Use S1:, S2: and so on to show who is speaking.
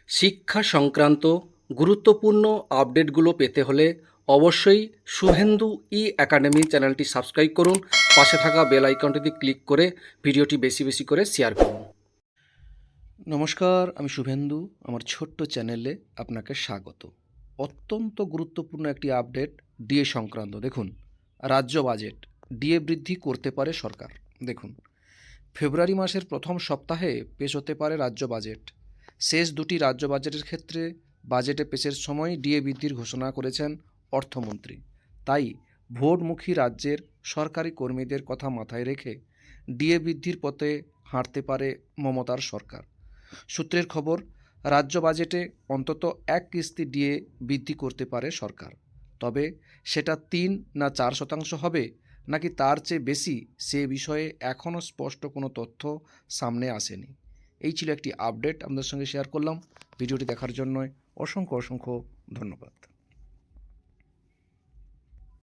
S1: শিক্ষা সংক্রান্ত গুরুত্বপূর্ণ আপডেটগুলো পেতে হলে অবশ্যই শুভেন্দু ই একাডেমি চ্যানেলটি সাবস্ক্রাইব করুন। পাশে থাকা বেল আইকনটিতে ক্লিক করে ভিডিওটি বেশি বেশি করে শেয়ার করুন। নমস্কার, আমি শুভেন্দু। আমার ছোট্ট চ্যানেলে আপনাকে স্বাগত। অত্যন্ত গুরুত্বপূর্ণ একটি আপডেট ডিএ সংক্রান্ত। দেখুন, রাজ্য বাজেট ডিএ বৃদ্ধি করতে পারে সরকার। দেখুন, ফেব্রুয়ারি মাসের প্রথম সপ্তাহে পেশ হতে পারে রাজ্য বাজেট। শেষ দুটি রাজ্য বাজেটের ক্ষেত্রে বাজেটে পেশের সময় ডিএ বৃদ্ধির ঘোষণা করেছেন অর্থমন্ত্রী। তাই ভোটমুখী রাজ্যের সরকারি কর্মীদের কথা মাথায় রেখে ডিএ বৃদ্ধির পথে হাঁটতে পারে মমতার সরকার। সূত্রের খবর, রাজ্য বাজেটে অন্তত এক কিস্তি ডিএ বৃদ্ধি করতে পারে সরকার। তবে সেটা 3 না 4% হবে নাকি তার চেয়ে বেশি, সে বিষয়ে এখনও স্পষ্ট কোনো তথ্য সামনে আসেনি। এই ছিল একটি আপডেট আপনাদের সঙ্গে শেয়ার করলাম। ভিডিওটি দেখার জন্য অসংখ্য ধন্যবাদ।